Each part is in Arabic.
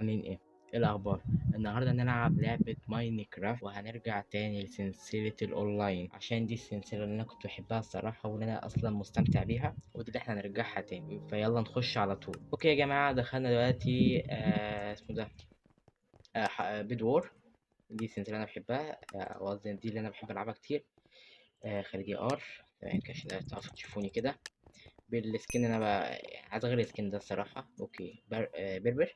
عاملين ايه؟ ايه الاخبار؟ النهارده هنلعب لعبة ماينكرافت وهنرجع تاني لسلسلة الاونلاين عشان دي السلسلة اللي انا كنت بحبها الصراحة واللي انا اصلا مستمتع بيها ودي اللي احنا هنرجعها تاني فيلا نخش على طول. اوكي يا جماعة دخلنا دلوقتي اسمه ده بيد وور. دي السلسلة اللي انا بحبها او قصدي دي اللي انا بحب العبها كتير. خلي ار تمام كده عشان تعرفوا تشوفوني كده بالسكن. انا بقى عايز اغير السكن ده الصراحة. اوكي بربر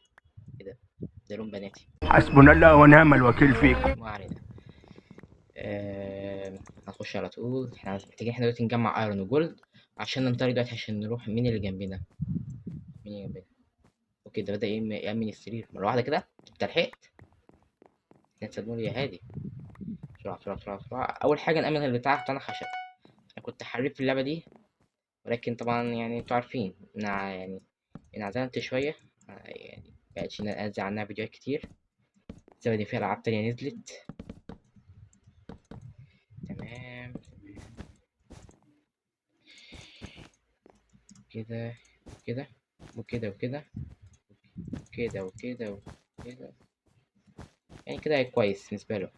كده، ده لون بناتي. حسبنا الله ونعم الوكيل فيكم. ما علينا. هنخش على طول. احنا دلوقتي نجمع ايرون وجولد عشان ننطلق دلوقتي عشان نروح. مين اللي جنبنا؟ مين اللي جنبنا؟ اوكي ده بدأ يأمن السرير مرة واحدة كده. انت لحقت؟ لا تصدقوني يا هادي. بسرعة بسرعة بسرعة بسرعة. أول حاجة نأمن البتاع بتاعنا خشب. أنا كنت حريف في اللعبة دي ولكن طبعا يعني انتوا عارفين يعني انعزلت شوية. يعني مبقتش انزل عنها فيديوهات كتير بسبب ان في ألعاب تانية نزلت. تمام كده كده وكده وكده كده وكده وكده، يعني كده كويس بالنسبة له.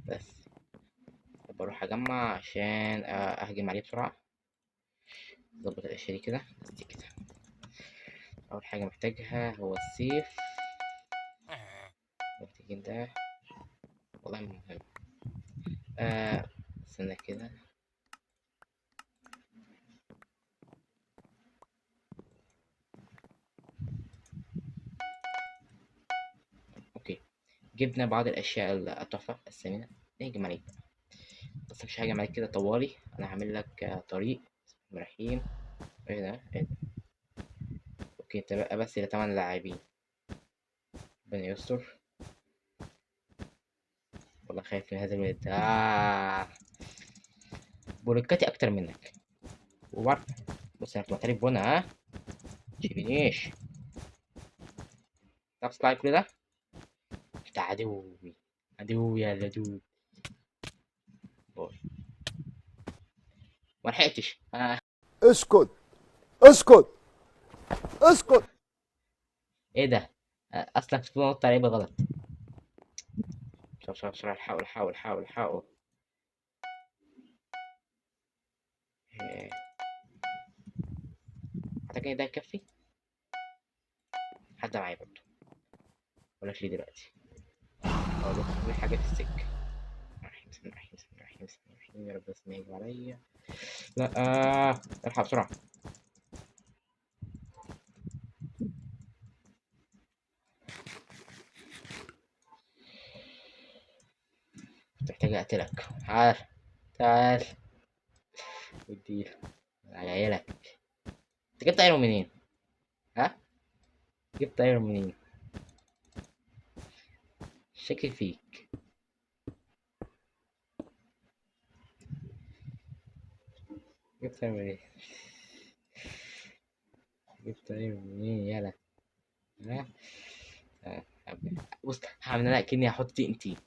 بس بروح أجمع عشان أهجم عليه بسرعة. أظبط الأشياء دي كده بس دي كده. أول حاجة محتاجها هو السيف. محتاجين ده والله مهم. استنى كده. أوكي جبنا بعض الأشياء التحفة الثمينة. نهجم عليك بس مش هاجم عليك كده طوالي. أنا هعمل لك طريق. بسم الله الرحمن الرحيم. إيه ده إيه ده؟ أوكي أنت بقى بس ل8 لاعبين. ربنا يستر. والله خايف من هذا الولد. بولكاتي أكتر منك وبعرف. بص أنا كنت محترف بنا تشيلنيش. تعرف تطلع كل ده؟ انت عدوي. عدوي يا لدود. باي. ملحقتش اسكت اسكت اسكت. ايه ده؟ اصلا كنت بنط عليه بالغلط. بسرعة بسرعة بسرعة. الحقوا الحقوا الحقوا الحقوا. إيه، اعتقد إن ده يكفي. حد معايا برضه ولاش ليه دلوقتي. اقول له في حاجة في السكة. بسم الله الرحمن الرحيم بسم الله الرحمن الرحيم بسم الله الرحمن الرحيم. يا رب بس ما يجوا عليا. لا الحق بسرعة. كنت محتاج اقتلك. تعال تعال اديله على عيالك. انت جبت ايرون منين؟ ها؟ جبت ايرون منين؟ شكل فيك. جبت ايرون منين؟ جبت ايرون منين يالا؟ ها؟ آه، بص هعمل انا كأني هحط تي ان تي.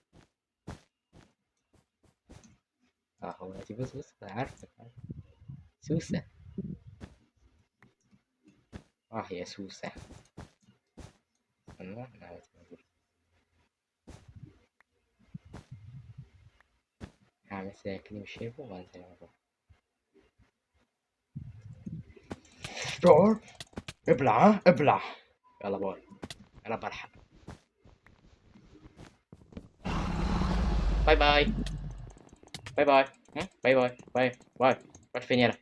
اه هو دلوقتي بص بص انا عارفك عارف. سوسة. اه يا سوسة. استنى انا عايز أقول. هعمل زي كأني مش شايفه وانزل وراه. دور. ابلع ابلع. يلا باي. يلا بلحق. باي باي. باي باي. باي باي باي باي. رحت فين يلا؟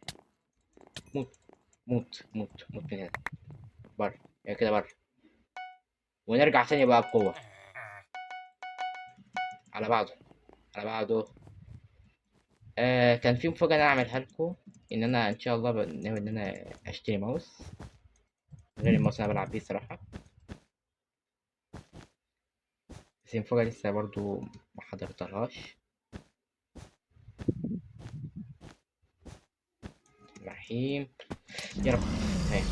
موت موت موت موت من هنا. بره يا كده بره. ونرجع تاني بقى بقوة. على بعضه على بعضه. كان في مفاجأة أنا أعملها لكم. إن أنا إن شاء الله ناوي إن أنا أشتري ماوس غير الماوس اللي أنا بلعب بيه الصراحة. بس المفاجأة لسه برضو ما حضرتهاش. رحيم يا رب. اهي.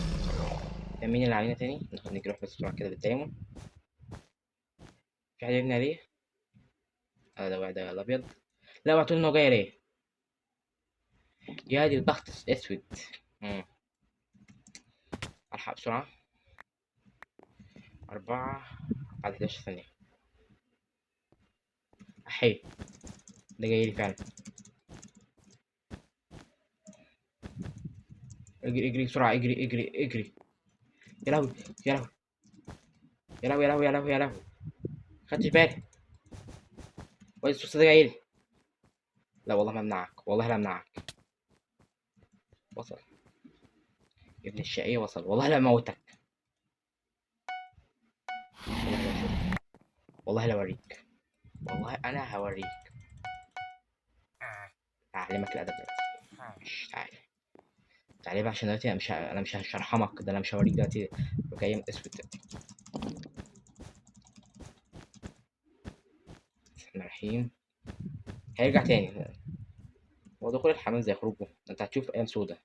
كان مين اللي علينا تاني؟ ناخد نروح بس بسرعة كده بالدايمون. في حد يبني عليه؟ ده واحد الأبيض. لا بعتولي إنه جاي ليه؟ يا دي البخت أسود. ألحق بسرعة. 4 بعد 11 ثانية. أحي، ده جاي لي فعلا. اجري اجري بسرعة، اجري اجري اجري. يا لهوي يا لهوي يا لهوي يا لهوي يا لهوي يا لهوي، خدتش بالي. كويس الصوص ده جاي لي. لا والله ما امنعك، والله لا امنعك. وصل ابن الشقية، وصل. والله لا اموتك، والله لا اشوفك، والله لا اوريك، والله انا هوريك. هعلمك الادب دلوقتي. تعالى تعالى بقى، عشان دلوقتي انا مش هشرحمك، ده انا مش هوريك دلوقتي ركايم اسود دلوقتي. احنا رايحين، هيرجع تاني. هو دخول الحمام زي خروجه، انت هتشوف ايام سودا.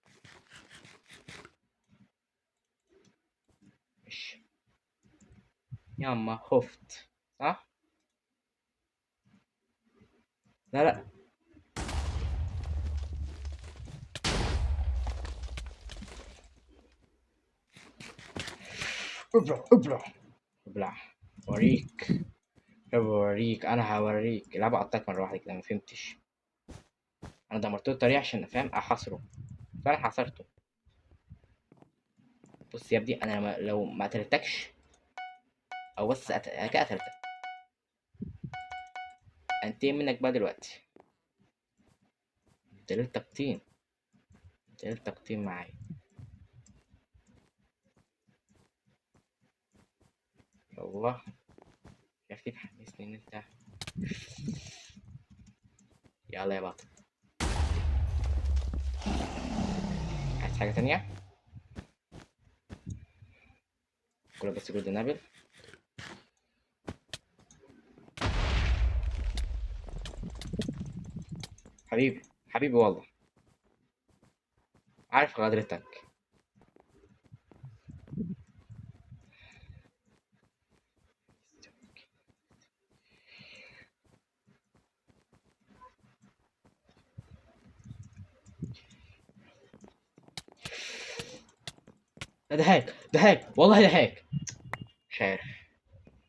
مش ياما خفت صح؟ لا لا، ابلع ابلع ابلع. اوريك، اوريك، انا هوريك. لا بقى قطعت مره واحده كده، ما فهمتش. انا دمرت له الطريق عشان افهم احاصره، فانا حاصرته. بص يا ابني، انا لو ما قتلتكش، او بس انا كده قتلتك، انتقم منك بقى دلوقتي. دليل تقطيم، دليل تقطيم معايا. والله يا اخي تحمسني ان انت. يلا يا بطل، عايز حاجه تانية؟ كله بس جولد نابل. حبيبي حبيبي والله، عارف غدرتك. ده هاك، ده هاك، والله ده هاك. مش عارف.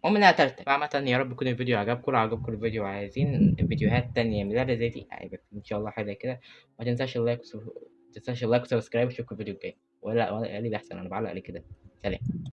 المهم انها تالتة. عامة يا رب يكون الفيديو عجبكم. لو عجبكم الفيديو عايزين فيديوهات تانية من زي دي، هيبقى ان شاء الله حاجة زي كده. ما تنساش اللايك ما تنساش اللايك وسبسكرايب. اشوفكم الفيديو الجاي. ولا اللي بيحصل، انا بعلق عليه كده. سلام.